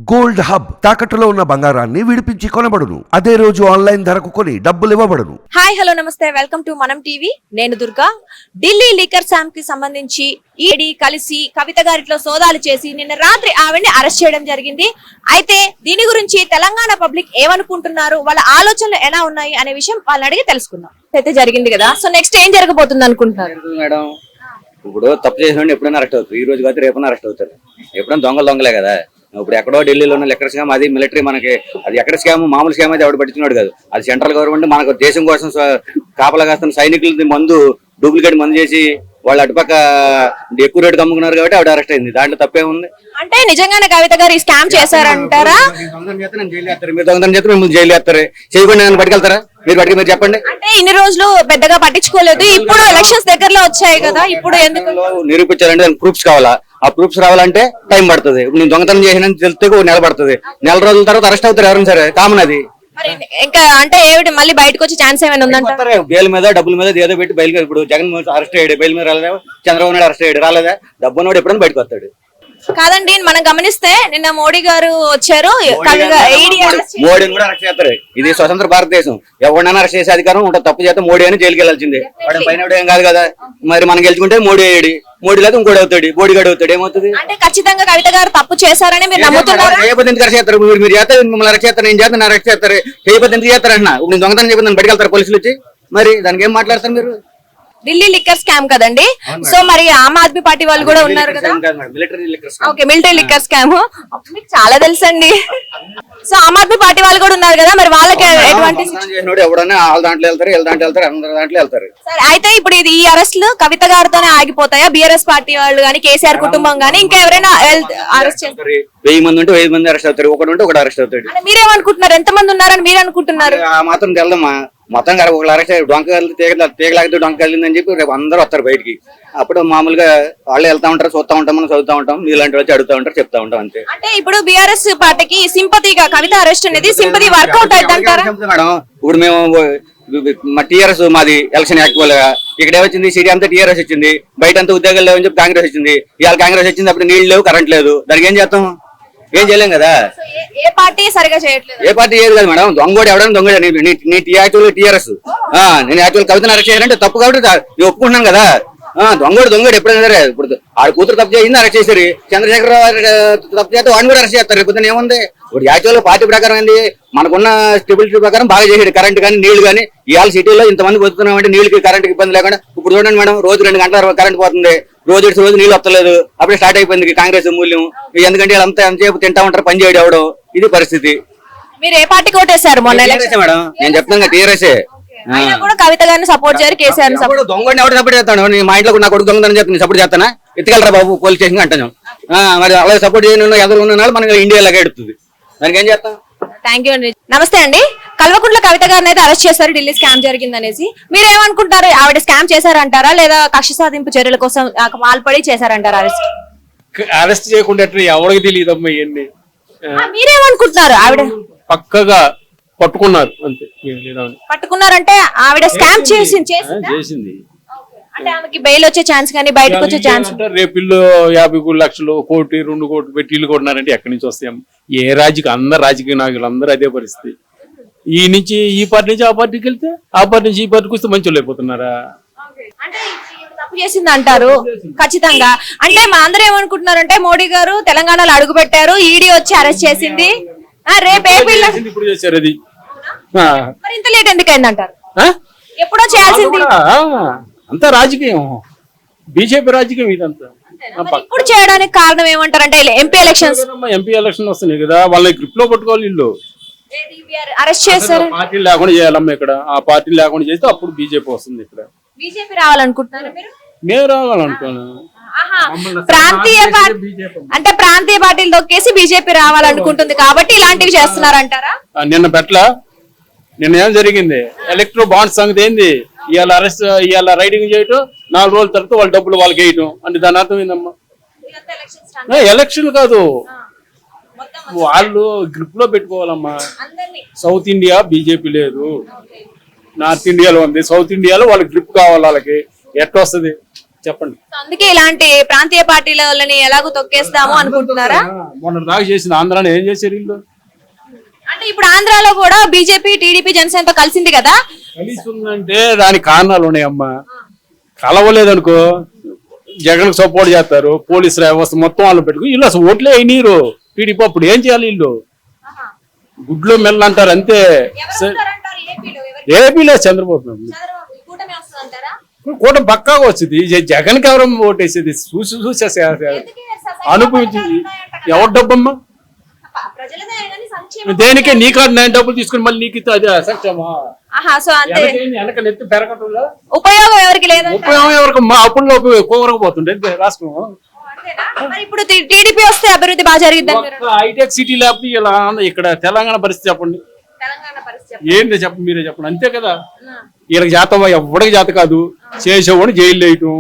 Gold hub తాకట్టులో ఉన్న బంగారాన్ని విడిపించి కొనబడును. అదే రోజు ఆన్లైన్ ధరకు కొని డబ్బులు ఇవ్వబడును. హాయ్ హలో నమస్తే, వెల్కమ్ టు మనం టీవీ. నేను దుర్గా. ఢిల్లీ లిక్కర్ స్కామ్ కి సంబంధించి ఈడీ కలిసి కవిత గారిలో సోదాలు చేసి నిన్న రాత్రి ఆవిడ్ని అరెస్ట్ చేయడం జరిగింది. అయితే దీని గురించి తెలంగాణ పబ్లిక్ ఏమనుకుంటున్నారు, వాళ్ళ ఆలోచనలు ఎలా ఉన్నాయి అనే విషయం వాళ్ళని అడిగి తెలుసుకుందాం. అయితే జరిగింది కదా, సో నెక్స్ట్ ఏం జరగబోతుంది అనుకుంటున్నారు మేడం? ఇప్పుడు తప్పు చేసిన ఎప్పుడైనా అరెస్ట్ అవుతారు, ఈ రోజు కాదు రేపైనా అరెస్ట్ అవుతారు. ఎప్పుడైనా దొంగలే కదా. ఇప్పుడు ఎక్కడో ఢిల్లీలో ఉన్న లెక్కర్ స్కామ్, అది మిలిటరీ, మనకి అది ఎక్కడ స్కామ్, మామూలు స్కామ్ అయితే ఎవడు పట్టించున్నాడు కాదు. అది సెంట్రల్ గవర్నమెంట్ మనకు దేశం కోసం కాపలా కాస్తున్న సైనికులది మందు డూప్లికేట్ మందు చేసి వాళ్ళు అటుపక్క ఎక్కువ రేటు అమ్ముకున్నారు కాబట్టి ఆవిడ అరెస్ట్ అయింది. దాంట్లో తప్పే ఉంది. అంటే నిజంగానే కవిత గారు ఈ స్కామ్ చేశారంటారా? మీరు దొంగతనం చేస్తే మిమ్మల్ని జైలు వేస్తారు. చేయకుండా నన్ను పట్టుకెళ్తారా? మీరు చెప్పండి. అంటే ఇన్ని రోజులు పెద్దగా పట్టించుకోలేదు, ఇప్పుడు ఎలక్షన్స్ దగ్గరలో వచ్చాయి కదా, ఇప్పుడు ఎందుకు నిరూపించాలంటే ప్రూఫ్స్ కావాలా? ఆ ప్రూఫ్స్ రావాలంటే టైం పడుతుంది. ఇప్పుడు నేను దొంగతనం చేసిన తెలిస్తే ఒక నెల పడుతుంది. నెల రోజుల తర్వాత అరెస్ట్ అవుతారు ఎవరైనా సరే, కామన్ అది. ఇంకా అంటే ఏమిటి, మళ్ళీ బయటకు వచ్చే ఛాన్స్ ఏమైనా ఉందంటారా? బెయిల్ మీద డబ్బుల మీద ఏదో పెట్టి బయలుకి. ఇప్పుడు జగన్ అరెస్ట్ అయ్యాడు, బెయిల్ మీద రాలేదా? చంద్రబాబు నాయుడు అరెస్ట్ అయ్యాడు, రాలేదా? డబ్బు నాడు ఎప్పుడైనా బయటకు వస్తాడు. కాదండి, మనం గమనిస్తే నిన్న మోడీ గారు వచ్చారు, మోడీని కూడా అరెస్ట్ చేస్తారు. ఇది స్వతంత్ర భారతదేశం. ఎవరినైనా అరెస్ట్ చేసే అధికారం ఉంటుంది. తప్పు చేస్తే మోడీ అని జైలుకి వెళ్ళాల్సిందే. వాడు పైన ఏం కాదు కదా. మరి మనం గెలుచుకుంటే మోడీ అయ్యాడు, మోడీ లేదు ఇంకోటి అవుతాడు, బోడిగాడు అవుతాడు. ఏమవుతుంది? అంటే ఖచ్చితంగా కవిత గారు తప్పు చేశారని మీరు నమ్ముతున్నారు? చేయబద్దు ఎందుకు అరెస్ట్ చేస్తారు? మీరు చేస్తారు, మిమ్మల్ని అరెస్ట్ చేస్తారు, నేను చేస్తాను అరెస్ట్ చేస్తారు. చేయబద్దు ఎందుకు చేస్తారు అన్న? ఇప్పుడు నేను దొంగతనం చెప్పి నన్ను బయటకెళ్తారు పోలీసులు వచ్చి. మరి దానికి ఏం మాట్లాడతారు మీరు? ఢిల్లీ లిక్కర్ స్కామ్ కదండి. సో మరి ఆమ్ ఆద్మీ పార్టీ వాళ్ళు కూడా ఉన్నారు కదా. ఓకే, మిలిటరీ లిక్కర్ స్కామ్ మీకు చాలా తెలుసండి. సో ఆమ్ ఆద్మీ పార్టీ వాళ్ళు కూడా ఉన్నారు కదా, మరి వాళ్ళకి ఎటువంటి ఎవడన్నా వాళ్ళ దాంట్లో వెళ్తారు, వీళ్ళ దాంట్లో వెళ్తారు, అందరి దాంట్లో వెళ్తారు. సరే, అయితే ఇప్పుడు ఇది ఈ అరెస్టులు కవిత గారితోనే ఆగిపోతాయా? బీఆర్ఎస్ పార్టీ వాళ్ళు కానీ, కేసీఆర్ కుటుంబం కానీ ఇంకెవరైనా అరెస్ట్ చేస్తారు? 1000 మంది ఉంటే 1000 మంది అరెస్ట్ అవుతారు, ఒకటి ఉంటే ఒకటి అరెస్ట్ అవుతాడు. మీరేమనుకుంటున్నారు, ఎంత మంది ఉన్నారని మీరు అనుకుంటున్నారు? ఆ మాత్రం తెలదమ్మా. మొత్తం ఒకళ్ళు అరెస్ట్ అయ్యారు, డొంక తీగలాగితే డొంక కలిగిందని చెప్పి రేపు అందరూ వస్తారు బయటికి. అప్పుడు మామూలుగా వాళ్ళు వెళ్తా ఉంటారు, చూస్తూ ఉంటాం, మనం చదువుతా ఉంటాం, మీలాంటి వచ్చి అడుగుతా ఉంటారు, చెప్తా ఉంటాం అంతే. అంటే ఇప్పుడు బీఆర్ఎస్ పార్టీకి సింపతిగా కవిత అరెస్ట్ అనేది సింపతి వర్కౌట్ అవుతుంటారా మేడం? ఇప్పుడు మేము మా టీఆర్ఎస్, మాది ఎలక్షన్ యాక్చువల్ గా ఇక్కడ ఏమొచ్చింది, సిటీ అంతా టీఆర్ఎస్ వచ్చింది, బయట అంతా ఉద్యోగాలు లేవని చెప్పి కాంగ్రెస్ వచ్చింది. ఇవాళ కాంగ్రెస్ వచ్చింది, అప్పుడు నీళ్లు లేవు, కరెంట్ లేదు. దానికి ఏం చేస్తాం? ఏం చేయలేం కదా. ఏ పార్టీ సరిగా చేయట్లేదు. ఏ పార్టీ చేయదు కదా మేడం. దొంగోడు ఎవడన్నా దొంగ. నీ యాక్చువల్ టీఆర్ఎస్, నేను యాక్చువల్ కవితను అరెస్ట్ చేయాలంటే తప్పు కాబట్టి నేను ఒప్పుకుంటున్నాను కదా. దొంగోడు ఎప్పుడైనా సరే. ఇప్పుడు ఆడ కూతురు తప్పు చేసింది, అరెస్ట్ చేశారు. చంద్రశేఖర్ తప్పు చేస్తే వాడిని కూడా అరెస్ట్ చేస్తారు. రేపు ఏముంది? ఇప్పుడు యాక్చువల్ పార్టీ ప్రకారం ఏంది, మనకున్న స్టెబిలిటీ ప్రకారం బాగా చేసాడు. కరెంట్ కానీ నీళ్లు కానీ. ఇవాళ సిటీలో ఇంతమంది బతుకుతున్నామంటే నీళ్ళకి కరెంట్కి ఇబ్బంది లేకుండా. ఇప్పుడు చూడండి మేడం, రోజు 2 గంటల కరెంట్ పోతుంది, రోజు నీళ్ళు వస్తలేదు. అప్పుడే స్టార్ట్ అయిపోయింది కాంగ్రెస్ మూల్యం. ఎందుకంటే వీళ్ళంతా ఎంతసేపు తింటా ఉంటారు, పని చేయడం ఎవడో. ఇది పరిస్థితి. మీరు ఏ పార్టీ కోటేశారు మొన్న? మేడం నేను చెప్తాను టీఆర్ఎస్. కవిత గారిని సపోర్ట్ చేయరు, కేసీఆర్ దొంగని ఎవరు సపోర్ట్ చేస్తాను? మా ఇంట్లో నా కొడుకు దొంగతనం చెప్తాను, సపోర్ట్ చేస్తానా? ఎత్తుకెళ్ళరా బాబు పోలీస్ స్టేషన్ అంటాను. మరి అలా సపోర్ట్ చేయను ఎదురు ఉన్న మనకి ఇండియా లాగా ఎడుతుంది. దానికి ఏం చేస్తాం? థ్యాంక్ యూ అండి. నమస్తే అండి. కల్వకుంట్ల కవిత గారిని అయితే అరెస్ట్ చేశారు, ఢిల్లీ స్కామ్ జరిగిందనేసి. మీరేమనుకుంటారు? ఆవిడ స్కామ్ చేశారంటారా, లేదా కక్ష సాధింపు చర్యల కోసం పాల్పడి చేశారంటారా అరెస్ట్? అరెస్ట్ చేయకుండా ఎవరికి తెలియదమ్మా ఇవన్నీ. మీరేమనుకుంటున్నారు? ఆవిడ పక్కగా పట్టుకున్నారు అంతే. పట్టుకున్నారంటే ఆవిడ స్కామ్ చేసింది. అంటే ఆమెకి బెయిల్ వచ్చే ఛాన్స్ కానీ బయటకు వచ్చే ఛాన్స్? రేపు ఇల్లు 50 లక్షలు, 1 కోటి, 2 కోట్లు పెట్టి ఇల్లు కొట్టినారంటే ఎక్కడి నుంచి వస్తాయి? ఏ అందరు రాజకీయ నాయకులు అందరూ అదే పరిస్థితి. ఈ నుంచి ఈ పార్టీ నుంచి ఆ పార్టీకి వెళ్తే, ఆ పార్టీ నుంచి ఈ పార్టీకి వస్తే మంచి వాళ్ళు అయిపోతున్నారా? తప్పు చేసింది అంటారు ఖచ్చితంగా. అంటే మా అందరూ ఏమనుకుంటున్నారంటే, మోడీ గారు తెలంగాణలో అడుగు పెట్టారు, ఈడీ వచ్చి అరెస్ట్ చేసింది, రేపు ఏపీలో ఇప్పుడు చేశారు. అది మరి ఇంత లేట్ ఎందుకు అయిందంటారు? ఎప్పుడో చేయాల్సింది. అంతా రాజకీయం, బీజేపీ రాజకీయం ఇదంతా. ఇప్పుడు చేయడానికి కారణం ఏమంటారంటే, ఎంపీ ఎలక్షన్ వస్తున్నాయి కదా, వాళ్ళని గ్రిప్ లో పట్టుకోవాలి. ఇల్లు అరెస్ట్ చేస్తారు. పార్టీ లేకుండా చేయాలమ్మా ఇక్కడ. ఆ పార్టీ లేకుండా చేస్తే అప్పుడు బీజేపీ వస్తుంది. ఇక్కడ బీజేపీ రావాలనుకుంటున్నారు మీరు? మేము రావాలనుకోను. ప్రాంతీయ పార్టీలు తొక్కేసి బీజేపీ రావాలనుకుంటుంది కాబట్టి ఇలాంటివి చేస్తున్నారంటారా? నిన్న ఏం జరిగింది? ఎలక్ట్రో బాండ్స్ సంగతి ఏంది? ఇవాళ రైడింగ్ చేయటం, 4 రోజుల తర్వాత వాళ్ళ డబ్బులు వాళ్ళకి వేయటం అంటే దాని అర్థం ఏందమ్మా? ఎలక్షన్ కాదు, వాళ్ళు గ్రిప్ లో పెట్టుకోవాలమ్మా. సౌత్ ఇండియా బీజేపీ లేదు, నార్త్ ఇండియాలో ఉంది. సౌత్ ఇండియాలో వాళ్ళకి గ్రిప్ కావాలి. వాళ్ళకి ఎట్లా వస్తుంది? చెప్పండి. అందుకే ఇలాంటి ప్రాంతీయ పార్టీల వాళ్ళని ఎలాగో తొక్కేస్తాము అనుకుంటున్నారా? మొన్న దాకా చేసిన ఆంధ్రాని ఏం చేశారు వీళ్ళు? అంటే ఇప్పుడు ఆంధ్రాలో కూడా బీజేపీ టీడీపీ జనసేనతో కలిసింది కదా, కలిసి ఉందంటే దానికి కారణాలు ఉన్నాయమ్మా. కలవలేదనుకో జగన్ సపోర్ట్ చేస్తారు, పోలీసు వ్యవస్థ మొత్తం వాళ్ళు పెట్టుకుని వీళ్ళు అసలు ఓట్లే అయినీరు టీడీపీ. అప్పుడు ఏం చేయాలి వీళ్ళు? గుడ్లో మెల్ల అంటారు అంతే. ఏపీలో చంద్రబాబు నాయుడు కూటమి పక్కాగా వచ్చింది. జగన్ కి ఎవరో ఓటేసేది చూసి చూసి అనుభవించింది. ఎవరు డబ్బమ్మా? దేనికే నీ కాదు నేను డబ్బులు తీసుకుని మళ్ళీ నీకు అది అసత్యమా? వెనక నెత్తి పెరగటంలో ఉపయోగం ఎవరికి లేదు. ఉపయోగం ఎవరికి? మా అప్పుల్లో కోరకపోతుండే రాష్ట్రం. ఇప్పుడు టీడీపీ వస్తే అభివృద్ధి బాగా జరిగింది. హైటెక్ సిటీ లేకపోతే ఇలా ఇక్కడ తెలంగాణ పరిస్థితి చెప్పండి. ఏంటి చెప్పండి, మీరే చెప్పండి. అంతే కదా, వీళ్ళకి జాత ఎవరికి జాత కాదు, చేసేవాడు జైలు వేయటం.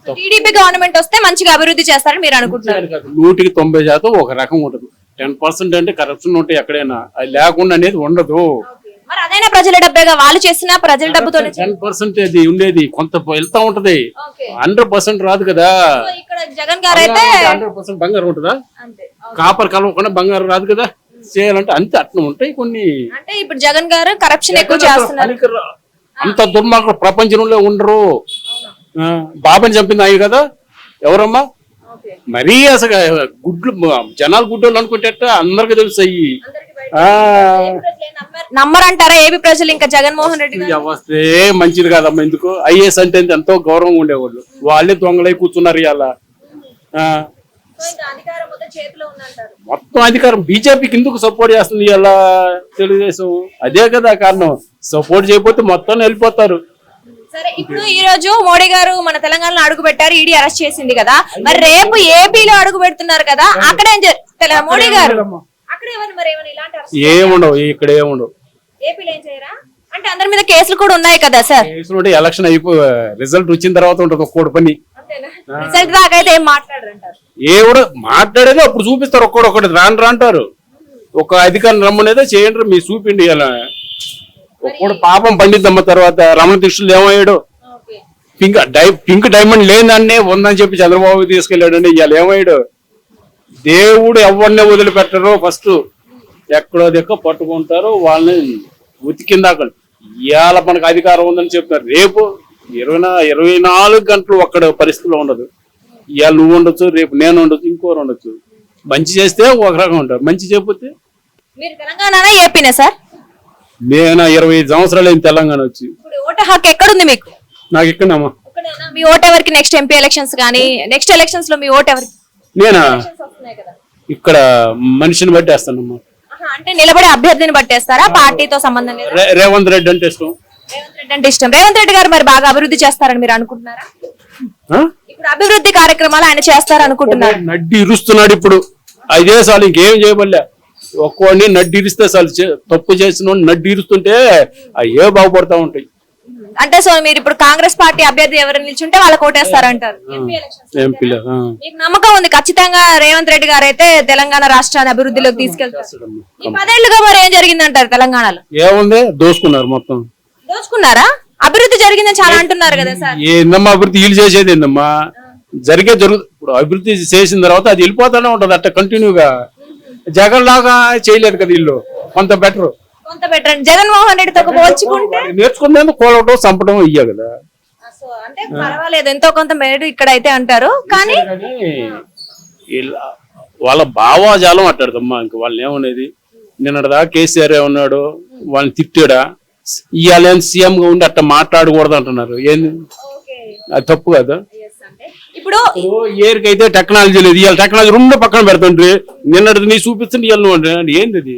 టీడీపీ గవర్నమెంట్ వస్తే మంచిగా అభివృద్ధి చేస్తారని మీరు అనుకుంటున్నారు? 100% ఒక రకం ఉండదు. 10% అంటే కరప్షన్ ఉంటే ఎక్కడైనా, అది లేకుండా అనేది ఉండదు. మరి అదైనా ప్రజల డబ్బేగా, వాళ్ళు చేసిన ప్రజల డబ్బుతో 10% అది ఉండేది, కొంత వెళ్తా ఉంటది. 100% రాదు కదా. ఇక్కడ జగన్ గారు అయితే 100% బంగారం ఉంటుందా? కాపర్ కలవకుండా బంగారం రాదు కదా. చేయాలంటే అంతే అట్లా ఉంటాయి కొన్ని. అంటే ఇప్పుడు జగన్ గారు కరప్షన్ ఎక్కువ చేస్తున్నారు. అంత దుర్మార్గులు ప్రపంచంలో ఉండరు. బాబాని చంపింది అయ్యి కదా ఎవరమ్మా? మరీ అసలు గుడ్లు జనాలు గుడ్డోళ్ళు అనుకుంటే అందరికి తెలుస్తాయి. నమ్మరంటారా ఏపీ ప్రజలు ఇంకా జగన్మోహన్ రెడ్డి వ్యవస్థే మంచిది కాదమ్మా. ఎందుకు? ఐఏఎస్ అంటే ఎంతో గౌరవం ఉండేవాళ్ళు, వాళ్ళే దొంగలై కూర్చున్నారు. ఇవాళ మొత్తం అధికారం బీజేపీకి ఎందుకు సపోర్ట్ చేస్తుంది ఇలా తెలుగుదేశం? అదే కదా కారణం. సపోర్ట్ చేయకపోతే మొత్తం వెళ్ళిపోతారు. సరే, ఇప్పుడు ఈ రోజు మోడీ గారు మన తెలంగాణలో అడుగు పెట్టారు, ఈడీ అరెస్ట్ చేసింది కదా. మరి రేపు ఏపీలో అడుగు పెడుతున్నారు కదా, అక్కడ మోడీ గారు ఏముండవు, ఇక్కడ ఏముండవు. ఏపీలో ఏం చేయరా? అంటే అందరి మీద కేసులు కూడా ఉన్నాయి కదా సార్. కేసులు ఉంటే ఎలక్షన్ రిజల్ట్ వచ్చిన తర్వాత ఉంటుంది ఒక్కోటి పని. రిజల్ట్ దాకా అయితే ఏం మాట్లాడరంటారు? ఏడు మాట్లాడేది అప్పుడు చూపిస్తారు. ఒక్కడొక్కటి రాను అంటారు. ఒక అధికారం రమ్మనేదో చేయండి, మీ చూపిండి. ఇలా ఒక్కడు పాపం పండిద్దమ్మ. తర్వాత రమణ దీక్షలు ఏమయ్యాడు? పింక్ డైమండ్ లేదాన్నే ఉందని చెప్పి చంద్రబాబు తీసుకెళ్ళాడండి. ఇవాళ ఏమయ్యాడు? దేవుడు ఎవరిని వదిలిపెట్టరు. ఫస్ట్ ఎక్కడో దిక్క పట్టుకుంటారు, వాళ్ళని ఉతికిందాక. ఇవాళ మనకు అధికారం ఉందని చెప్తారు, రేపు 24 గంటలు ఒక్కడ పరిస్థితిలో ఉండదు. ఇవాళ నువ్వు ఉండొచ్చు, రేపు నేను ఉండొచ్చు, ఇంకోరు ఉండొచ్చు. మంచి చేస్తే ఒక రకం ఉంటారు, మంచి చేయకపోతే. మీరు తెలంగాణ ఏపీనా సార్? నేను 25 సంవత్సరాలు అయింది తెలంగాణ వచ్చి. ఓటు హక్కు ఎక్కడుంది మీకు? నాకు ఇక్కడమ్మా. మీ ఓటు ఎవరికి? నెక్స్ట్ ఎంపీ ఎలక్షన్స్ కానీ నెక్స్ట్ ఎలక్షన్స్ లో మీ ఓటు ఎవరికి? నేనా ఇక్కడ మనిషిని బట్టి వేస్తానమ్మా. అంటే నిలబడే అభ్యర్థిని బట్టేస్తారా? పార్టీతో సంబంధం లేదు. రేవంత్ రెడ్డి అంటే ఇష్టం. రేవంత్ రెడ్డి అంటే ఇష్టం. రేవంత్ రెడ్డి గారు మరి బాగా అభివృద్ధి చేస్తారని మీరు అనుకుంటున్నారా? ఇప్పుడు అభివృద్ధి కార్యక్రమాలు ఆయన చేస్తారు అనుకుంటున్నారు? నడ్డి ఇరుస్తున్నాడు ఇప్పుడు. 5 దేశాలు ఇంకేం చేయబడలే. ఒక్కోడిని నడ్డి ఇరిస్తే చాలు. తప్పు చేసిన నడ్డి ఇరుస్తుంటే అయ్యే బాగుపడతా ఉంటాయి. అంటే సో మీరు ఇప్పుడు కాంగ్రెస్ పార్టీ అభ్యర్థి ఎవరు నిల్చుంటే వాళ్ళకి ఓటేస్తారంటారు. ఎంపీలో మీకు నమ్మకం ఉంది ఖచ్చితంగా రేవంత్ రెడ్డి గారు అయితే తెలంగాణ రాష్ట్రాన్ని అభివృద్ధిలోకి తీసుకెళ్తారు? ఈ 10 ఏళ్లుగా మరి ఏం జరిగిందంటారు తెలంగాణలో? ఏముంది? దోసుకున్నారు మొత్తం. దోచుకున్నారా? అభివృద్ధి జరిగిందని చాలా అంటున్నారు కదా సార్. ఏందమ్మా అభివృద్ధి? వీళ్ళు చేసేది ఏందమ్మా? ఇప్పుడు అభివృద్ధి చేసిన తర్వాత అది వెళ్ళిపోతానే ఉంటది అట్లా కంటిన్యూగా. జగన్ లాగా చేయలేదు కదా వీళ్ళు. కొంత బెటర్. జగన్మోహన్ రెడ్డితో పోల్చుకుంటే నేర్చుకునేందుకు కోలవడం, చంపడం ఇయ్య కదా. అంటే పర్వాలేదు, ఎంతో కొంత మేడు ఇక్కడ అయితే అంటారు. కానీ వాళ్ళ భావాజాలం మాట్లాడదమ్మా. ఇంక వాళ్ళని ఏమనేది? నిన్నటిదా కేసీఆర్ ఏమన్నాడు? వాళ్ళని తిట్టాడా? ఇవాళ సీఎం గా ఉండి అట్లా మాట్లాడకూడదు అంటున్నారు. ఏంది అది? తప్పు కదా. ఇప్పుడు ఏరికైతే టెక్నాలజీ లేదు. ఇవాళ టెక్నాలజీ 2 పక్కన పెడుతుంటే నిన్నటిది నీ చూపిస్తుంది, ఇవాళ నువ్వు ఏంది?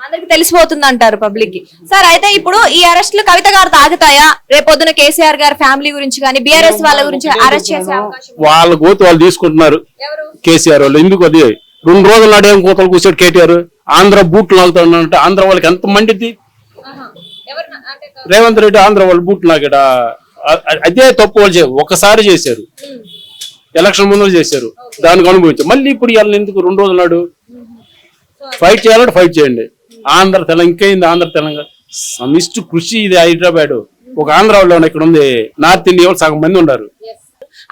అందరికి తెలిసిపోతుంది అంటారు పబ్లిక్ కి. సార్ అయితే ఇప్పుడు ఈ అరెస్టులు కవిత గారు తాగుతాయా? రేపొద్దున కేసీఆర్ గారి ఫ్యామిలీ గురించి కానీ బీఆర్ఎస్ వాళ్ళ గురించి అరెస్ట్ చేసే అవకాశం? వాళ్ళ గోతు వాళ్ళు తీసుకుంటున్నారు కేసీఆర్ వాళ్ళు. ఎందుకు? అది 2 రోజుల నాడు ఏం కోతలు కూర్చోడు కేటీఆర్. ఆంధ్ర బూట్లు లాగుతాడంటే ఆంధ్ర వాళ్ళకి ఎంత మండిద్ది? రేవంత్ రెడ్డి ఆంధ్ర వాళ్ళు బూట్లు లాగాడ. అదే తప్పు వాళ్ళు ఒకసారి చేశారు, ఎలక్షన్ ముందు చేశారు, దానికి అనుభవించారు. మళ్ళీ ఇప్పుడు ఇవాళ ఎందుకు 2 రోజుల నాడు ఫైట్ చేయాలంటే ఫైట్ చేయండి. ఆంధ్ర తెలంగాణ ఇంకైంది. ఆంధ్ర తెలంగాణ సమిష్టి కృషి ఇది. హైదరాబాద్ ఒక ఆంధ్రాలో ఇక్కడ ఉంది, నార్త్ ఇండియా వాళ్ళు సగం మంది ఉన్నారు.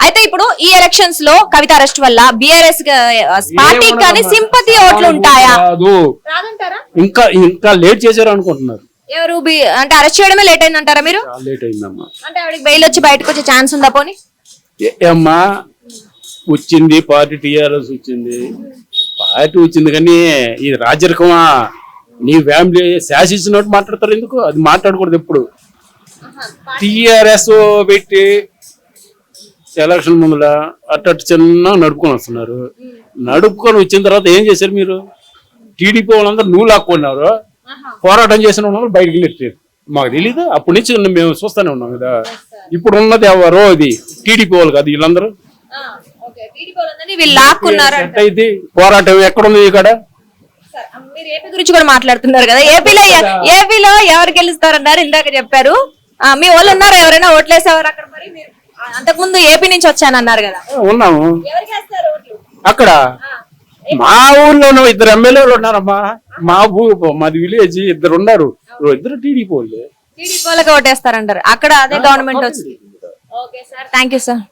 అయితే ఇప్పుడు ఈ ఎలక్షన్స్ లో కవిత అరెస్ట్ వల్ల బిఆర్ఎస్ పార్టీ కానీ సింపతి ఓట్లు ఉంటాయా? కాదు, రాదంటారా? ఇంకా ఇంకా లేట్ చేశారు అనుకుంటున్నారు. ఎవరు అంటే అరెస్ట్ చేయడమే లేట్ అయిందంటారా మీరు? చాలా లేట్ అయిందమ్మా. అంటే ఆవిడకి బెయిల్ వచ్చి బయటకు వచ్చే ఛాన్స్ ఉందా పోనీ? అమ్మా వచ్చింది పార్టీ, టీఆర్ఎస్ వచ్చింది, పార్టీ వచ్చింది, కానీ ఇది రాజరికమా? నీ ఫ్యామిలీ శాసించినట్టు మాట్లాడతారు, ఎందుకు? అది మాట్లాడకూడదు ఎప్పుడు. టీఆర్ఎస్ పెట్టి ఎలక్షన్ ముందుల అట్ట చిన్న నడుపుకొని వస్తున్నారు. నడుపుకొని వచ్చిన తర్వాత ఏం చేశారు మీరు? టీడీపీ వాళ్ళందరూ నువ్వు లాక్కున్నారు, పోరాటం చేసిన వాళ్ళు బయటికి నెట్టారు. మాకు తెలీదు, అప్పటి నుంచి మేము చూస్తూనే ఉన్నాం కదా. ఇప్పుడు ఉన్నది ఎవరో అది టీడీపీ వాళ్ళు కాదు వీళ్ళందరూ. అయితే పోరాటం ఎక్కడుంది ఇక్కడ? మీరు ఏపీ గురించి కూడా మాట్లాడుతున్నారు కదా, ఏపీలో ఎవరు గెలుస్తారన్నారు ఇందాక చెప్పారు. మీ వాళ్ళు ఉన్నారా ఎవరైనా ఓట్లేసేవారు అక్కడ? మరి మీరు అంతకుముందు ఏపీ నుంచి వచ్చానన్నారు కదా. ఉన్నాము అక్కడ. మా ఊర్లోనూ 2 ఎమ్మెల్యేలు ఉన్నారమ్మా. మాది విలేజ్ 2 ఉన్నారు, 2 టీడీపీ వాళ్ళు. టీడీపీ వాళ్ళకి ఓటేస్తారంటారు అక్కడ, అదే గవర్నమెంట్ వచ్చింది. Okay sir, thank you sir.